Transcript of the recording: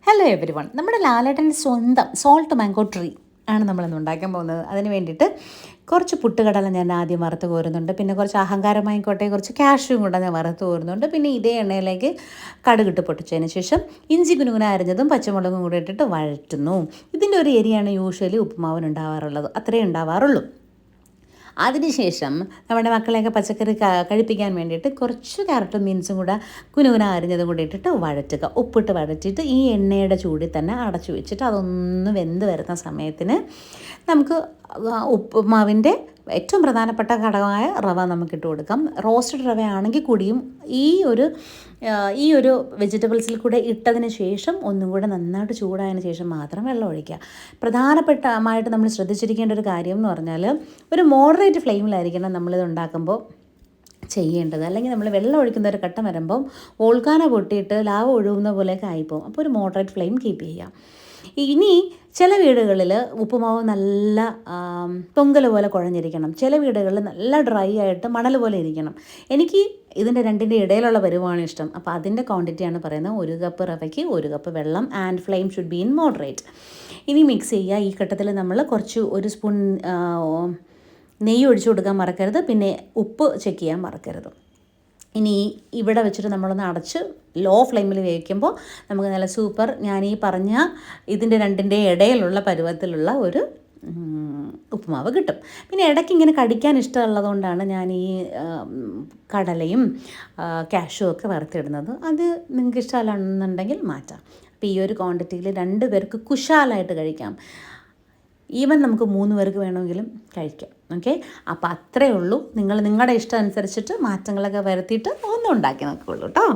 Hello every one, നമ്മുടെ ലാലേട്ടൻ്റെ സ്വന്തം സോൾട്ട് മാംഗോ ട്രീ ആണ് നമ്മളിന്ന് ഉണ്ടാക്കാൻ പോകുന്നത്. അതിന് വേണ്ടിയിട്ട് കുറച്ച് പുട്ടുകടല ഞാൻ ആദ്യം വറുത്ത് കോരുന്നുണ്ട്. പിന്നെ കുറച്ച് അഹങ്കാരമായിക്കോട്ടെ, കുറച്ച് കാഷ്യൂം കൂടെ ഞാൻ വറുത്ത് കോരുന്നുണ്ട്. പിന്നെ ഇതേ എണ്ണയിലേക്ക് കടുകിട്ട് പൊട്ടിച്ചതിന് ശേഷം ഇഞ്ചി കുനുകുന അരിഞ്ഞതും പച്ചമുളകും കൂടെ ഇട്ടിട്ട് വഴറ്റുന്നു. ഇതിൻ്റെ ഒരു എരിയാണ് യൂഷ്വലി ഉപ്പുമാവിന് ഉണ്ടാവാറുള്ളത്, അത്രയേ ഉണ്ടാവാറുള്ളൂ. അതിനുശേഷം നമ്മുടെ മക്കളെയൊക്കെ പച്ചക്കറി കഴിപ്പിക്കാൻ വേണ്ടിയിട്ട് കുറച്ച് ക്യാരറ്റും ബീൻസും കൂടെ കുനുകുന അരിഞ്ഞതും കൂടി ഇട്ടിട്ട് വഴറ്റുക. ഉപ്പിട്ട് വഴറ്റിയിട്ട് ഈ എണ്ണയുടെ ചൂടിൽ തന്നെ അടച്ചു വെച്ചിട്ട് അതൊന്ന് വെന്ത് വരുന്ന സമയത്തിന് നമുക്ക് ഉപ്പുമാവിൻ്റെ ഏറ്റവും പ്രധാനപ്പെട്ട ഘടകമായ റവ നമുക്കിട്ട് കൊടുക്കാം. റോസ്റ്റഡ് റവ ആണെങ്കിൽ കൂടിയും ഈ ഒരു വെജിറ്റബിൾസിൽ കൂടെ ഇട്ടതിന് ശേഷം ഒന്നും കൂടെ നന്നായിട്ട് ചൂടായതിന് ശേഷം മാത്രം വെള്ളം ഒഴിക്കുക. പ്രധാനപ്പെട്ടമായിട്ട് നമ്മൾ ശ്രദ്ധിച്ചിരിക്കേണ്ട ഒരു കാര്യം എന്ന് പറഞ്ഞാൽ, ഒരു മോഡറേറ്റ് ഫ്ലെയിമിലായിരിക്കണം നമ്മളിത് ഉണ്ടാക്കുമ്പോൾ ചെയ്യേണ്ടത്. അല്ലെങ്കിൽ നമ്മൾ വെള്ളം ഒഴിക്കുന്ന ഒരു ഘട്ടം വരുമ്പം വോൾക്കാന പൊട്ടിയിട്ട് ലാവ ഒഴുകുന്ന പോലെയൊക്കെ ആയിപ്പോവും. അപ്പോൾ ഒരു മോഡറേറ്റ് ഫ്ലെയിം കീപ്പ് ചെയ്യുക. ഇനി ചില വീടുകളിൽ ഉപ്പുമാവ് നല്ല പൊങ്കൽ പോലെ കുഴഞ്ഞിരിക്കണം, ചില വീടുകളിൽ നല്ല ഡ്രൈ ആയിട്ട് മണൽ പോലെ ഇരിക്കണം. എനിക്ക് ഇതിൻ്റെ രണ്ടിൻ്റെ ഇടയിലുള്ള പരുവമാണ് ഇഷ്ടം. അപ്പോൾ അതിൻ്റെ ക്വാണ്ടിറ്റിയാണ് പറയുന്നത്. 1 കപ്പ് റവയ്ക്ക് 1 കപ്പ് വെള്ളം, and flame should be in moderate. ഇനി മിക്സ് ചെയ്യുക. ഈ ഘട്ടത്തിൽ നമ്മൾ കുറച്ച് 1 സ്പൂൺ നെയ്യ് ഒഴിച്ചു കൊടുക്കാൻ മറക്കരുത്. പിന്നെ ഉപ്പ് ചെക്ക് ചെയ്യാൻ മറക്കരുത്. ഇനി ഇവിടെ വെച്ചിട്ട് നമ്മളൊന്ന് അടച്ച് ലോ ഫ്ലെയിമിൽ വേവിക്കുമ്പോൾ നമുക്ക് നല്ല സൂപ്പർ, ഞാൻ ഈ പറഞ്ഞ ഇതിൻ്റെ രണ്ടിൻ്റെ ഇടയിലുള്ള പരുവത്തിലുള്ള ഒരു ഉപ്പുമാവ് കിട്ടും. പിന്നെ ഇടയ്ക്ക് ഇങ്ങനെ കടിക്കാൻ ഇഷ്ടമുള്ളതുകൊണ്ടാണ് ഞാൻ ഈ കടലയും കാഷ്യൂ ഒക്കെ വറുത്തിടുന്നത്. അത് നിങ്ങൾക്ക് ഇഷ്ടമല്ലാന്നുണ്ടെങ്കിൽ മാറ്റാം. അപ്പോൾ ഈ ഒരു ക്വാണ്ടിറ്റിയിൽ 2 പേർക്ക് കുശാലായിട്ട് കഴിക്കാം. ഈവൻ നമുക്ക് 3 പേർക്ക് വേണമെങ്കിലും കഴിക്കാം. ഓക്കെ, അപ്പോൾ അത്രയേ ഉള്ളൂ. നിങ്ങൾ നിങ്ങളുടെ ഇഷ്ടം അനുസരിച്ചിട്ട് മാറ്റങ്ങളൊക്കെ വരുത്തിയിട്ട് ഒന്നും ഉണ്ടാക്കി നോക്കുകയുള്ളൂ കേട്ടോ.